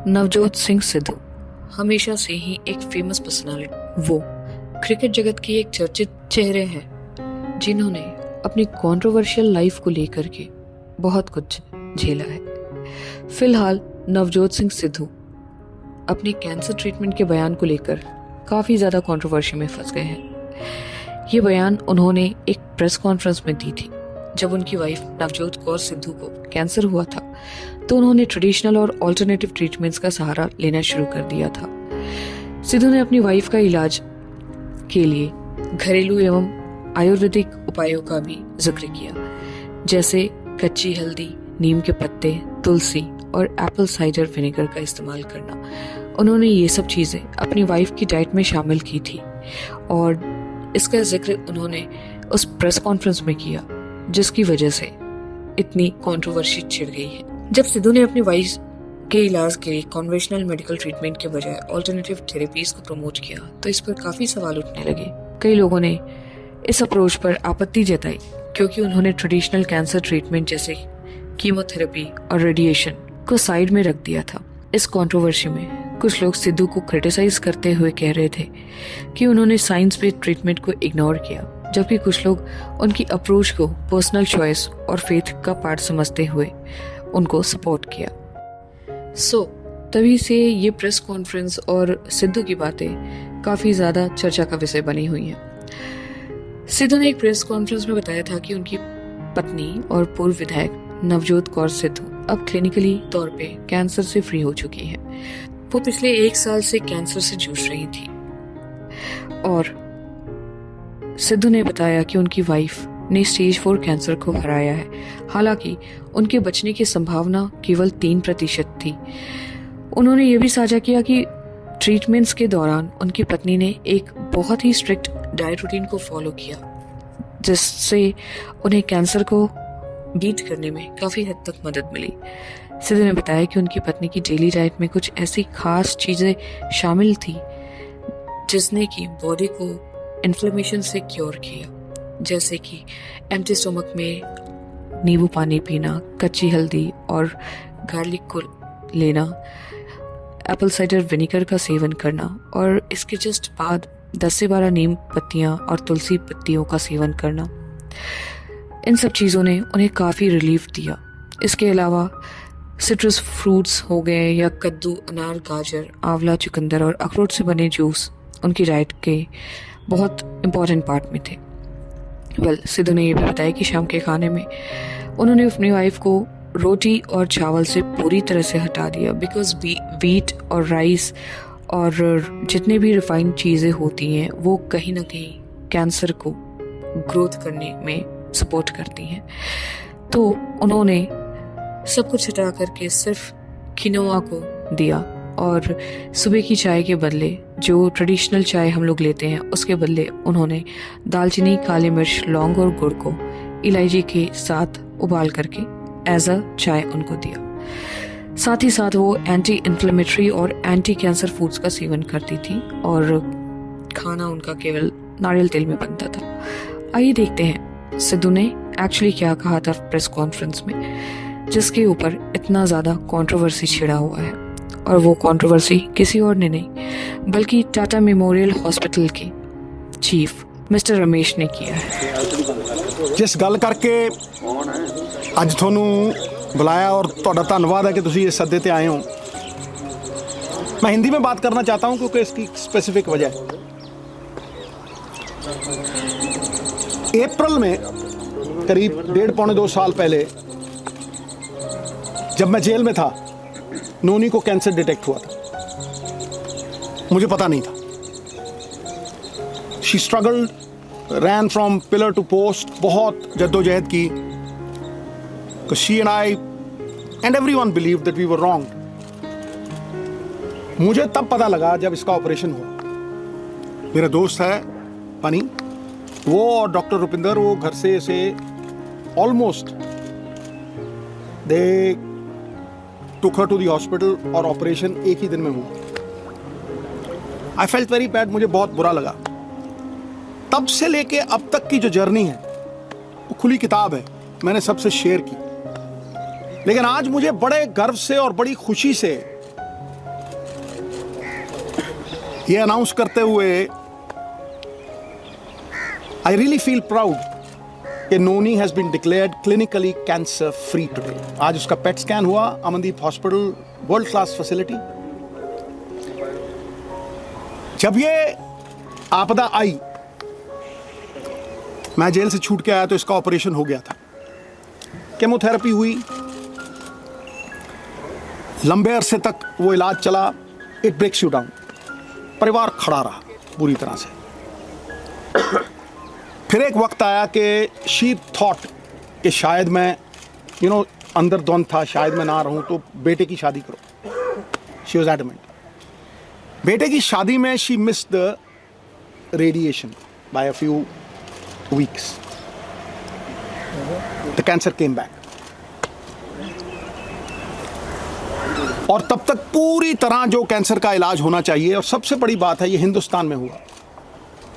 नवजोत सिंह सिद्धू हमेशा से ही एक फेमस पर्सनालिटी, वो क्रिकेट जगत की एक चर्चित चेहरे हैं जिन्होंने अपनी कंट्रोवर्शियल लाइफ को लेकर के बहुत कुछ झेला है। फिलहाल नवजोत सिंह सिद्धू अपने कैंसर ट्रीटमेंट के बयान को लेकर काफ़ी ज़्यादा कंट्रोवर्शी में फंस गए हैं। ये बयान उन्होंने एक प्रेस कॉन्फ्रेंस में दी थी जब उनकी वाइफ नवजोत कौर सिद्धू को कैंसर हुआ था, तो उन्होंने ट्रेडिशनल और ऑल्टरनेटिव ट्रीटमेंट्स का सहारा लेना शुरू कर दिया था। सिद्धू ने अपनी वाइफ का इलाज के लिए घरेलू एवं आयुर्वेदिक उपायों का भी जिक्र किया, जैसे कच्ची हल्दी, नीम के पत्ते, तुलसी और एप्पल साइडर विनेगर का इस्तेमाल करना। उन्होंने ये सब चीज़ें अपनी वाइफ की डाइट में शामिल की थी और इसका जिक्र उन्होंने उस प्रेस कॉन्फ्रेंस में किया जिसकी वजह से इतनी कंट्रोवर्सी छिड़ गई है। जब सिद्धू ने अपनी वाइफ के इलाज के लिए कन्वेंशनल मेडिकल ट्रीटमेंट के बजाय ऑल्टरनेटिव थेरेपीज को प्रमोट किया तो इस पर काफ़ी सवाल उठने लगे। कई लोगों ने इस अप्रोच पर आपत्ति जताई क्योंकि उन्होंने ट्रेडिशनल कैंसर ट्रीटमेंट जैसे कीमोथेरेपी और रेडिएशन को साइड में रख दिया था। इस कंट्रोवर्सी में कुछ लोग सिद्धू को क्रिटिसाइज करते हुए कह रहे थे कि उन्होंने साइंस बेस्ड ट्रीटमेंट को इग्नोर किया, जबकि कुछ लोग उनकी अप्रोच को पर्सनल चॉइस और फेथ का पार्ट समझते हुए उनको सपोर्ट किया। तभी से ये प्रेस कॉन्फ्रेंस और सिद्धू की बातें काफ़ी ज़्यादा चर्चा का विषय बनी हुई हैं। सिद्धू ने एक प्रेस कॉन्फ्रेंस में बताया था कि उनकी पत्नी और पूर्व विधायक नवजोत कौर सिद्धू अब क्लिनिकली तौर पे कैंसर से फ्री हो चुकी हैं। वो पिछले 1 साल से कैंसर से जूझ रही थी और सिद्धू ने बताया कि उनकी वाइफ ने स्टेज 4 कैंसर को हराया है। हालांकि उनके बचने की संभावना केवल 3% थी। उन्होंने ये भी साझा किया कि ट्रीटमेंट्स के दौरान उनकी पत्नी ने एक बहुत ही स्ट्रिक्ट डाइट रूटीन को फॉलो किया, जिससे उन्हें कैंसर को बीट करने में काफ़ी हद तक मदद मिली। सिद्धू ने बताया कि उनकी पत्नी की डेली डाइट में कुछ ऐसी खास चीज़ें शामिल थी जिसने कि बॉडी को इन्फ्लेमेशन से क्योर किया, जैसे कि एम्प्टी स्टमक में नींबू पानी पीना, कच्ची हल्दी और गार्लिक को लेना, एप्पल साइडर विनेगर का सेवन करना और इसके जस्ट बाद 10 से 12 नीम पत्तियां और तुलसी पत्तियों का सेवन करना। इन सब चीज़ों ने उन्हें काफ़ी रिलीफ दिया। इसके अलावा सिट्रस फ्रूट्स हो गए या कद्दू, अनार, गाजर, आंवला, चुकंदर और अखरोट से बने जूस उनकी डाइट के बहुत इम्पॉर्टेंट पार्ट में थे। सिद्धू ने यह भी बताया कि शाम के खाने में उन्होंने अपनी वाइफ को रोटी और चावल से पूरी तरह से हटा दिया, बिकॉज व्हीट और राइस और जितने भी रिफाइंड चीज़ें होती हैं वो कहीं ना कहीं कैंसर को ग्रोथ करने में सपोर्ट करती हैं। तो उन्होंने सब कुछ हटा करके सिर्फ किनोआ को दिया और सुबह की चाय के बदले, जो ट्रेडिशनल चाय हम लोग लेते हैं, उसके बदले उन्होंने दालचीनी, काली मिर्च, लौंग और गुड़ को इलायची के साथ उबाल करके एज अ चाय उनको दिया। साथ ही साथ वो एंटी इन्फ्लेमेटरी और एंटी कैंसर फूड्स का सेवन करती थी और खाना उनका केवल नारियल तेल में बनता था। आइए देखते हैं सिद्धू ने एक्चुअली क्या कहा था प्रेस कॉन्फ्रेंस में, जिसके ऊपर इतना ज़्यादा कंट्रोवर्सी छिड़ा हुआ है। और वो कंट्रोवर्सी किसी और ने नहीं बल्कि टाटा मेमोरियल हॉस्पिटल के चीफ मिस्टर रमेश ने किया है। जिस गल करके अज थोनू बुलाया और तुहाडा धन्नवाद है कि तुसी इस सदे ते आए हो। मैं हिंदी में बात करना चाहता हूँ क्योंकि इसकी स्पेसिफिक वजह है। अप्रैल में करीब 1.5-2 साल पहले जब मैं जेल में था, नोनी को कैंसर डिटेक्ट हुआ था। मुझे पता नहीं था। She struggled, ran from pillar to post, बहुत जद्दोजहद की। She and I and everyone believed that we were wrong. मुझे तब पता लगा जब इसका ऑपरेशन हुआ। मेरा दोस्त है पानी, वो और डॉक्टर रुपिंदर, वो घर से इसे almost they took her to the hospital और ऑपरेशन एक ही दिन में हुआ। आई फेल्ट वेरी बैड, मुझे बहुत बुरा लगा। तब से लेके अब तक की जो जर्नी है वो खुली किताब है, मैंने सबसे शेयर की। लेकिन आज मुझे बड़े गर्व से और बड़ी खुशी से ये अनाउंस करते हुए आई रियली फील प्राउड कि Noni has been declared clinically cancer free today. आज उसका पेट स्कैन हुआ, Amandeep Hospital, world class facility. जब ये आपदा आई, मैं जेल से छूट के आया तो इसका ऑपरेशन हो गया था। केमोथेरेपी हुई, लंबे अरसे तक वो इलाज चला। It breaks you down. परिवार खड़ा रहा पूरी तरह से। फिर एक वक्त आया कि शी थॉट कि शायद मैं अंदर द्वंद था, शायद मैं ना रहूं, तो बेटे की शादी करो। She was adamant. बेटे की शादी में she missed the radiation by a few weeks. The cancer came back. और तब तक पूरी तरह जो कैंसर का इलाज होना चाहिए, और सबसे बड़ी बात है ये हिंदुस्तान में हुआ।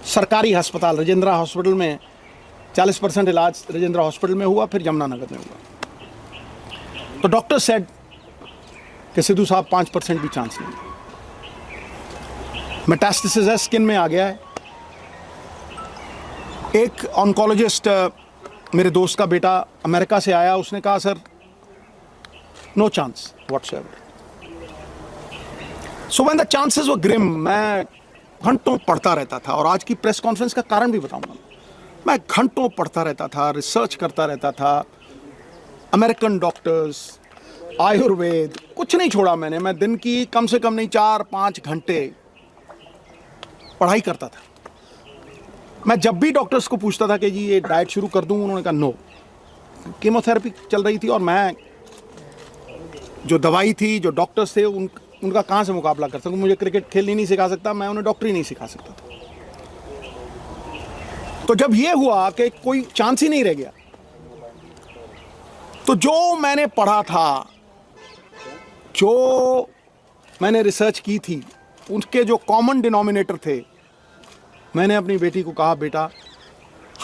सरकारी अस्पताल राजेंद्रा हॉस्पिटल में 40% इलाज राजेंद्रा हॉस्पिटल में हुआ, फिर यमुनानगर में हुआ। तो डॉक्टर सेड कि सिद्धू साहब 5% भी चांस नहीं। मेटास्टेसिस है, स्किन में आ गया है। एक ऑन्कोलॉजिस्ट, मेरे दोस्त का बेटा अमेरिका से आया, उसने कहा sir no chance whatsoever. So when the chances were grim, मैं घंटों पढ़ता रहता था। और आज की प्रेस कॉन्फ्रेंस का कारण भी बताऊंगा। मैं घंटों पढ़ता रहता था, रिसर्च करता रहता था, अमेरिकन डॉक्टर्स, आयुर्वेद, कुछ नहीं छोड़ा मैंने। मैं दिन की कम से कम नहीं 4-5 घंटे पढ़ाई करता था। मैं जब भी डॉक्टर्स को पूछता था कि जी ये डाइट शुरू कर दूं, उन्होंने कहा नो। कीमोथेरेपी चल रही थी और मैं जो दवाई थी, जो डॉक्टर्स थे, उनका कहाँ से मुकाबला कर सकूं। मुझे क्रिकेट खेलनी नहीं सिखा सकता, मैं उन्हें डॉक्टरी नहीं सिखा सकता था। तो जब ये हुआ कि कोई चांस ही नहीं रह गया, तो जो मैंने पढ़ा था, जो मैंने रिसर्च की थी, उसके जो कॉमन डिनोमिनेटर थे, मैंने अपनी बेटी को कहा बेटा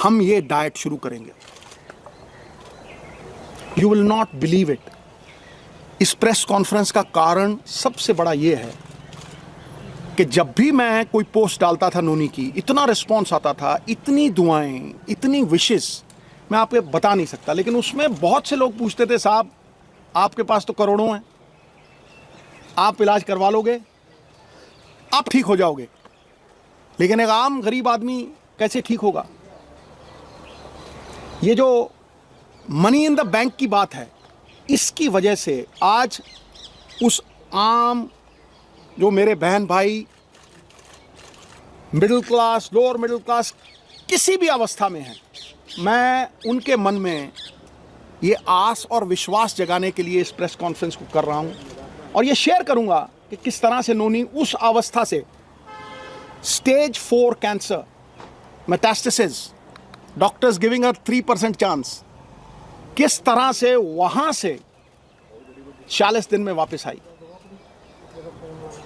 हम ये डाइट शुरू करेंगे। You will not believe it. इस प्रेस कॉन्फ्रेंस का कारण सबसे बड़ा ये है कि जब भी मैं कोई पोस्ट डालता था नोनी की, इतना रिस्पॉन्स आता था, इतनी दुआएं, इतनी विशेस, मैं आपको बता नहीं सकता। लेकिन उसमें बहुत से लोग पूछते थे साहब आपके पास तो करोड़ों हैं, आप इलाज करवा लोगे, आप ठीक हो जाओगे, लेकिन एक आम गरीब आदमी कैसे ठीक होगा। ये जो मनी इन द बैंक की बात है, इसकी वजह से आज उस आम जो मेरे बहन भाई middle class, lower middle class, किसी भी अवस्था में हैं, मैं उनके मन में ये आस और विश्वास जगाने के लिए इस प्रेस कॉन्फ्रेंस को कर रहा हूं। और ये शेयर करूंगा कि किस तरह से नोनी उस अवस्था से, stage 4 cancer, metastasis, doctors giving her 3% chance, किस तरह से वहां से 40 दिन में वापस आई।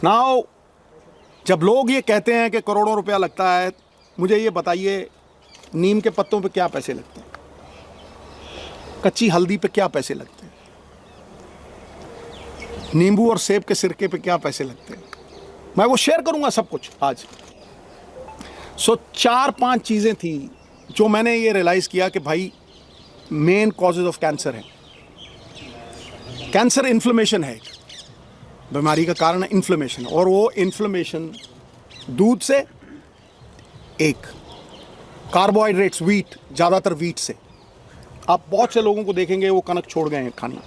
नाउ जब लोग ये कहते हैं कि करोड़ों रुपया लगता है, मुझे ये बताइए नीम के पत्तों पे क्या पैसे लगते हैं, कच्ची हल्दी पे क्या पैसे लगते हैं, नींबू और सेब के सिरके पे क्या पैसे लगते हैं। मैं वो शेयर करूंगा सब कुछ आज। सो 4-5 चीजें थी जो मैंने ये रियलाइज किया कि भाई मेन कॉजेज ऑफ कैंसर है। कैंसर इन्फ्लेमेशन है, बीमारी का कारण है इन्फ्लेमेशन, और वो इन्फ्लेमेशन दूध से, एक कार्बोहाइड्रेट्स, वीट, ज़्यादातर वीट से। आप बहुत से लोगों को देखेंगे वो कनक छोड़ गए हैं खाना,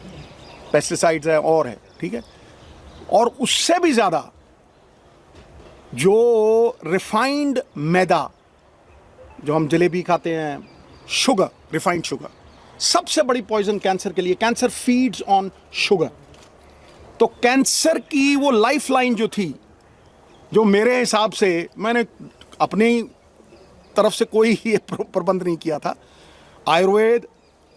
पेस्टिसाइड्स है और है, ठीक है। और उससे भी ज़्यादा जो रिफाइंड मैदा, जो हम जलेबी खाते हैं, शुगर, रिफाइंड शुगर, सबसे बड़ी पॉइजन कैंसर के लिए। Cancer feeds on sugar. तो कैंसर की वो लाइफलाइन जो थी, जो मेरे हिसाब से, मैंने अपनी तरफ से कोई ही प्रबंध नहीं किया था, आयुर्वेद,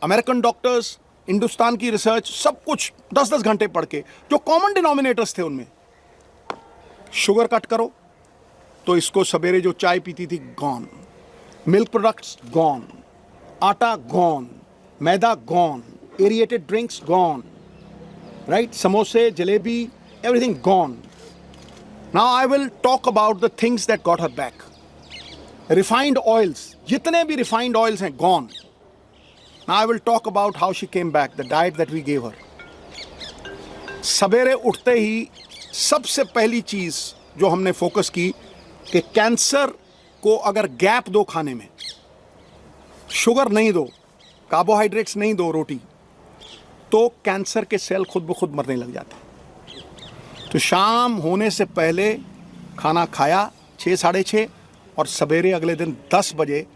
अमेरिकन डॉक्टर्स, हिंदुस्तान की रिसर्च, सब कुछ 10-10 घंटे पढ़ के, जो कॉमन डिनोमिनेटर्स थे उनमें, शुगर कट करो, तो इसको सवेरे जो चाय पीती थी gone, milk products gone, atta gone, maida gone, aerated drinks gone, right? Samosa, jalebi, everything gone. Now I will talk about the things that got her back. Refined oils, jitne bhi refined oils hain, gone. Now I will talk about how she came back, the diet that we gave her. सवेरे उठते ही सबसे पहली चीज़ जो हमने focus की कि cancer को अगर गैप दो खाने में, शुगर नहीं दो, कार्बोहाइड्रेट्स नहीं दो रोटी, तो कैंसर के सेल खुद ब खुद मरने लग जाते हैं। तो शाम होने से पहले खाना खाया 6 साढ़े 6 और सवेरे अगले दिन 10 बजे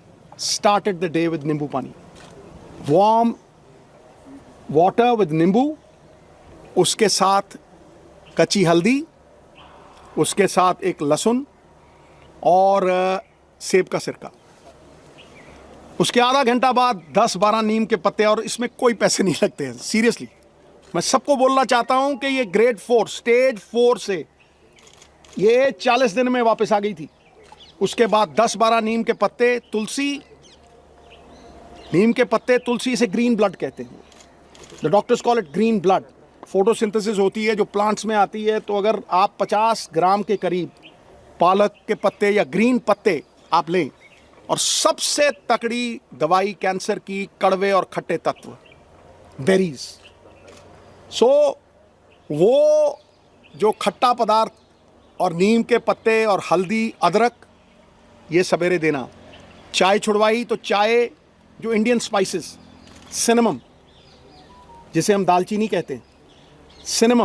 स्टार्टेड द डे विद नींबू पानी, वार्म वाटर विद नींबू, उसके साथ कच्ची हल्दी, उसके साथ एक लहसुन और सेब का सिरका। उसके आधा घंटा बाद 10-12 नीम के पत्ते, और इसमें कोई पैसे नहीं लगते हैं, सीरियसली। मैं सबको बोलना चाहता हूं कि ये ग्रेड 4 स्टेज 4 से ये 40 दिन में वापस आ गई थी। उसके बाद 10-12 नीम के पत्ते, तुलसी, नीम के पत्ते, तुलसी, इसे ग्रीन ब्लड कहते हैं। The doctors call it green blood. Photosynthesis होती है जो प्लांट्स में आती है, तो अगर आप 50 ग्राम के करीब पालक के पत्ते या ग्रीन पत्ते आप लें, और सबसे तकड़ी दवाई कैंसर की कड़वे और खट्टे तत्व, बेरीज। सो वो जो खट्टा पदार्थ और नीम के पत्ते और हल्दी, अदरक, ये सवेरे देना। चाय छुड़वाई तो चाय, जो इंडियन स्पाइसेस, सिनेमम जिसे हम दालचीनी कहते हैं, सिनेमम